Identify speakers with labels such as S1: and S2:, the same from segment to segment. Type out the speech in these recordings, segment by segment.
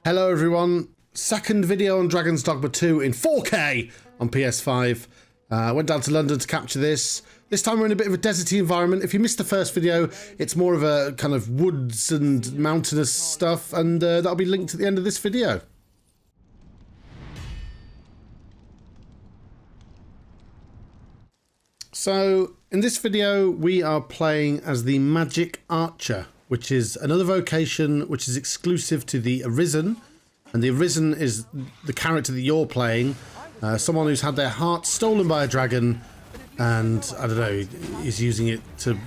S1: Hello everyone, second video on Dragon's Dogma 2 in 4K on PS5. Went down to London to capture this. This time we're in a bit of a deserty environment. If you missed the first video, it's more of a kind of woods and mountainous stuff, and that'll be linked at the end of this video. So, in this video we are playing as the Magick Archer, which is another vocation which is exclusive to the Arisen. And the Arisen is the character that you're playing. Someone who's had their heart stolen by a dragon and, I don't know, is using it to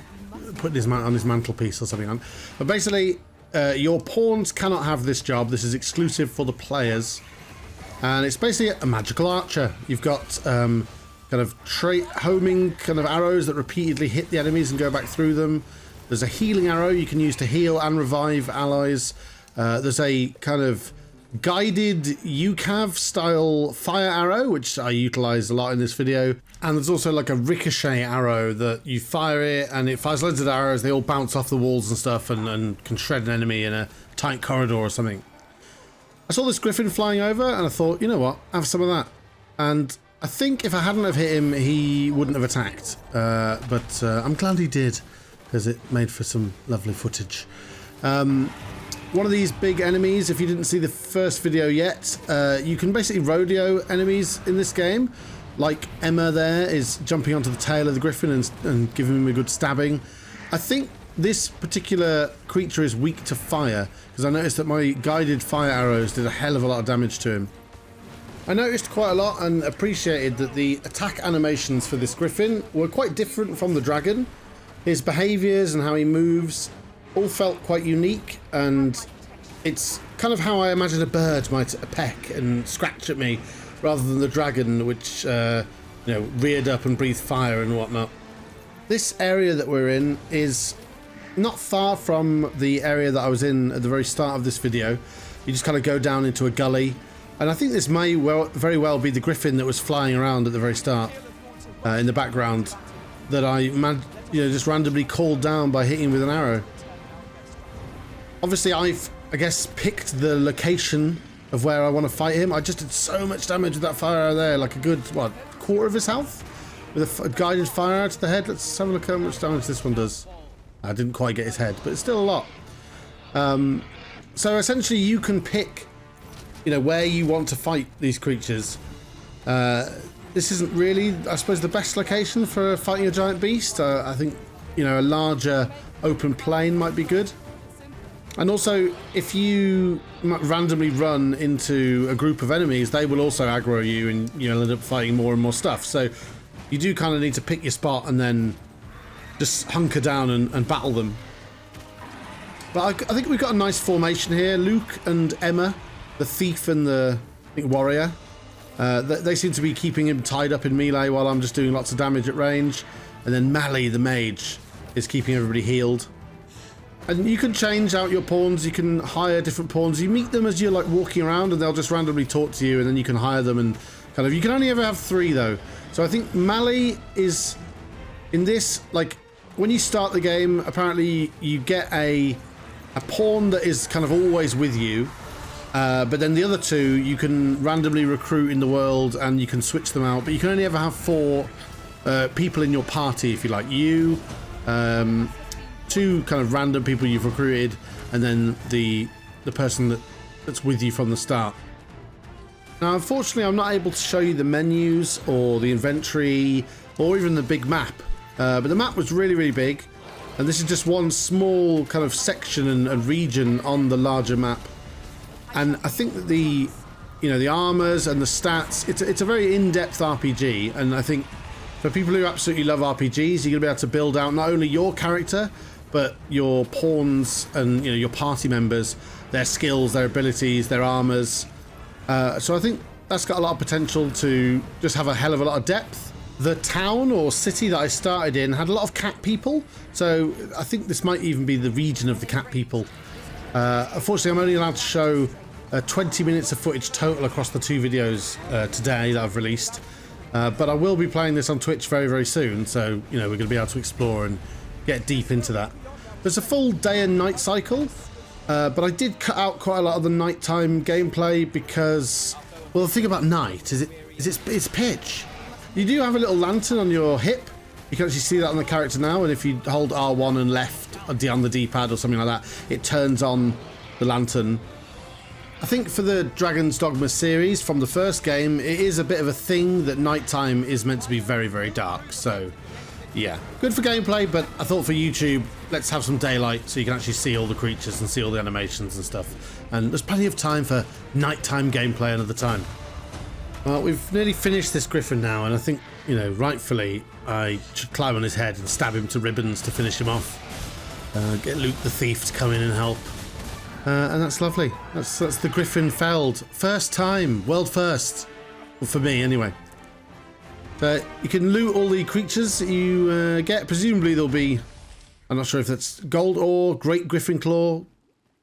S1: put his on his mantelpiece or something. But basically, your pawns cannot have this job. This is exclusive for the players. And it's basically a magical archer. You've got kind of homing kind of arrows that repeatedly hit the enemies and go back through them. There's a healing arrow you can use to heal and revive allies. There's a kind of guided UCAV style fire arrow, which I utilise a lot in this video. And there's also like a ricochet arrow that you fire it and it fires loads of arrows. They all bounce off the walls and stuff and can shred an enemy in a tight corridor or something. I saw this Griffin flying over and I thought, you know what, have some of that. And I think if I hadn't have hit him, he wouldn't have attacked. But I'm glad he did, because it made for some lovely footage. One of these big enemies, if you didn't see the first video yet, you can basically rodeo enemies in this game. Like Emma there is jumping onto the tail of the Griffin and giving him a good stabbing. I think this particular creature is weak to fire, because I noticed that my guided fire arrows did a hell of a lot of damage to him. I noticed quite a lot and appreciated that the attack animations for this Griffin were quite different from the dragon. His behaviours and how he moves all felt quite unique, and it's kind of how I imagine a bird might peck and scratch at me, rather than the dragon, which reared up and breathed fire and whatnot. This area that we're in is not far from the area that I was in at the very start of this video. You just kind of go down into a gully, and I think this may very well be the Griffin that was flying around at the very start in the background that I just randomly called down by hitting with an arrow. Obviously, I guess, picked the location of where I want to fight him. I just did so much damage with that fire arrow there, like a good, quarter of his health? With a guided fire arrow to the head. Let's have a look at how much damage this one does. I didn't quite get his head, but it's still a lot. So essentially, you can pick, where you want to fight these creatures. This isn't really, I suppose, the best location for fighting a giant beast. I think, a larger open plain might be good. And also, if you randomly run into a group of enemies, they will also aggro you and you'll end up fighting more and more stuff. So you do kind of need to pick your spot and then just hunker down and battle them. But I think we've got a nice formation here. Luke and Emma, the thief and the warrior, they seem to be keeping him tied up in melee while I'm just doing lots of damage at range. And then Mally, the mage, is keeping everybody healed. And you can change out your pawns, you can hire different pawns. You meet them as you're walking around and they'll just randomly talk to you, and then you can hire them and kind of, you can only ever have 3 though. So I think Mally is, in this, when you start the game, apparently you get a pawn that is kind of always with you. But then the other 2 you can randomly recruit in the world and you can switch them out. But you can only ever have 4 people in your party, if you like. You, 2 kind of random people you've recruited, and then the person that's with you from the start. Now, unfortunately, I'm not able to show you the menus or the inventory or even the big map. But the map was really, really big, and this is just one small kind of section and region on the larger map. And I think that the armors and the stats, it's a very in-depth RPG, and I think for people who absolutely love RPGs, you're gonna be able to build out not only your character, but your pawns and your party members, their skills, their abilities, their armors. So I think that's got a lot of potential to just have a hell of a lot of depth. The town or city that I started in had a lot of cat people, so I think this might even be the region of the cat people. Unfortunately, I'm only allowed to show 20 minutes of footage total across the 2 videos today that I've released. But I will be playing this on Twitch very, very soon, so we're going to be able to explore and get deep into that. There's a full day and night cycle, But I did cut out quite a lot of the nighttime gameplay because, well, the thing about night is it's pitch. You do have a little lantern on your hip. You can actually see that on the character now, and if you hold R1 and left on the D-pad or something like that, it turns on the lantern. I think for the Dragon's Dogma series from the first game, it is a bit of a thing that nighttime is meant to be very, very dark. So, yeah, good for gameplay, but I thought for YouTube, let's have some daylight so you can actually see all the creatures and see all the animations and stuff. And there's plenty of time for nighttime gameplay another time. Well, we've nearly finished this Griffin now, and I think, you know, rightfully, I should climb on his head and stab him to ribbons to finish him off. Get Luke the Thief to come in and help. And that's lovely. That's the Griffin felled. First time. World first. Well, for me, anyway. You can loot all the creatures that you get. Presumably there'll be, I'm not sure if that's gold ore, great Griffin claw,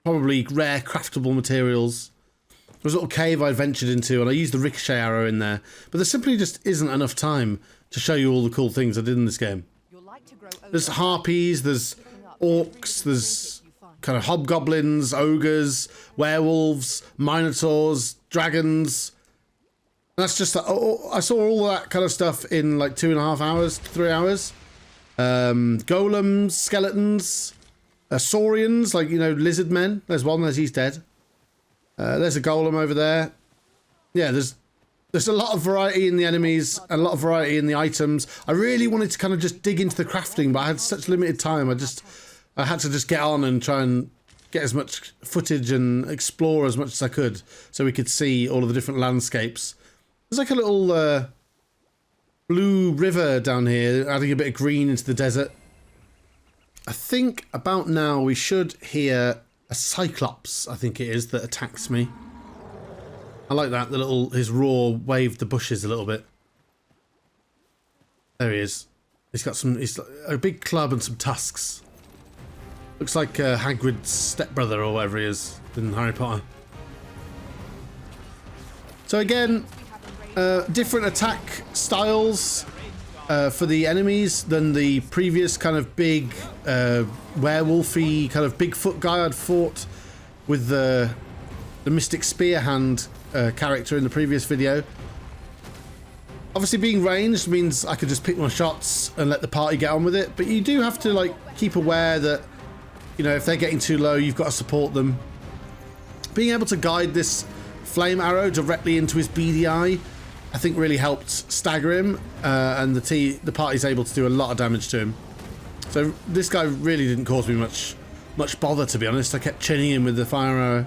S1: probably rare craftable materials. There was a little cave I ventured into, and I used the ricochet arrow in there. But there simply just isn't enough time to show you all the cool things I did in this game. There's harpies, there's orcs, there's kind of hobgoblins, ogres, werewolves, minotaurs, dragons. And that's just, I saw all that kind of stuff in like 2.5 hours, 3 hours. Golems, skeletons, saurians, like, you know, lizard men. There's one, he's dead. There's a golem over there. Yeah, there's a lot of variety in the enemies and a lot of variety in the items. I really wanted to kind of just dig into the crafting, but I had such limited time. I had to just get on and try and get as much footage and explore as much as I could so we could see all of the different landscapes. There's like a little blue river down here, adding a bit of green into the desert. I think about now we should hear a Cyclops, I think it is, that attacks me. I like that, his roar waved the bushes a little bit. There he is. He's got a big club and some tusks. Looks like Hagrid's stepbrother or whatever he is in Harry Potter. So again, different attack styles for the enemies than the previous kind of big werewolfy kind of Bigfoot guy I'd fought with the Mystic Spear Hand character in the previous video. Obviously being ranged means I could just pick my shots and let the party get on with it, but you do have to like keep aware that, you know, if they're getting too low, you've got to support them. Being able to guide this flame arrow directly into his beady eye, I think really helped stagger him, and the party's able to do a lot of damage to him. So this guy really didn't cause me much bother, to be honest. I kept chinning him with the fire arrow.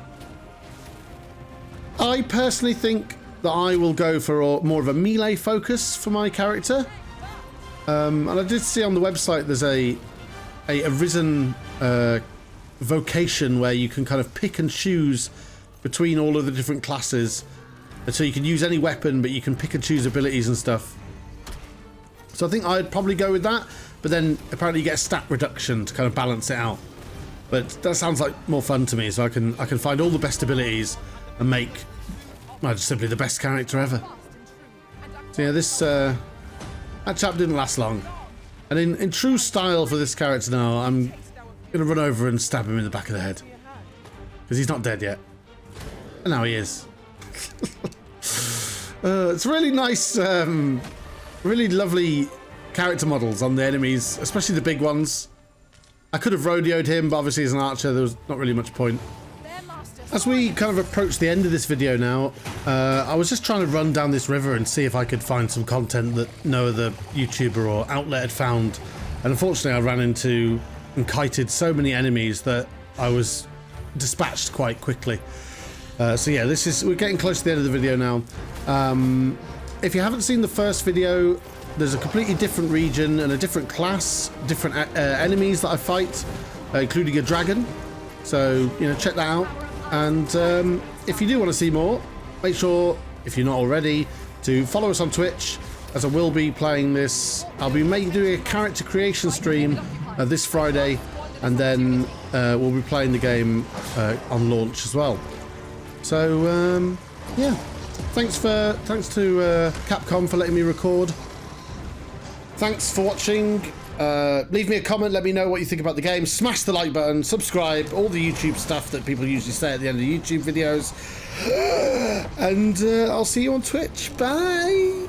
S1: I personally think that I will go for more of a melee focus for my character. And I did see on the website there's a Arisen vocation where you can kind of pick and choose between all of the different classes. And so you can use any weapon, but you can pick and choose abilities and stuff. So I think I'd probably go with that, but then apparently you get a stat reduction to kind of balance it out. But that sounds like more fun to me, so I can find all the best abilities and make just simply the best character ever. So yeah, that chap didn't last long. And in true style for this character now, I'm going to run over and stab him in the back of the head. Because he's not dead yet. And now he is. It's really nice, really lovely character models on the enemies, especially the big ones. I could have rodeoed him, but obviously as an archer there was not really much point. As we kind of approach the end of this video now, I was just trying to run down this river and see if I could find some content that no other YouTuber or outlet had found. And unfortunately I ran into and kited so many enemies that I was dispatched quite quickly. So yeah, we're getting close to the end of the video now. If you haven't seen the first video, there's a completely different region and a different class, different enemies that I fight, including a dragon. So, you know, check that out. And if you do want to see more, make sure, if you're not already, to follow us on Twitch, as I will be playing this. I'll be doing a character creation stream this Friday, and then we'll be playing the game on launch as well. So yeah, thanks to Capcom for letting me record. Thanks for watching. Leave me a comment, let me know what you think about the game. Smash the like button, subscribe, all the YouTube stuff that people usually say at the end of YouTube videos. And I'll see you on Twitch. Bye!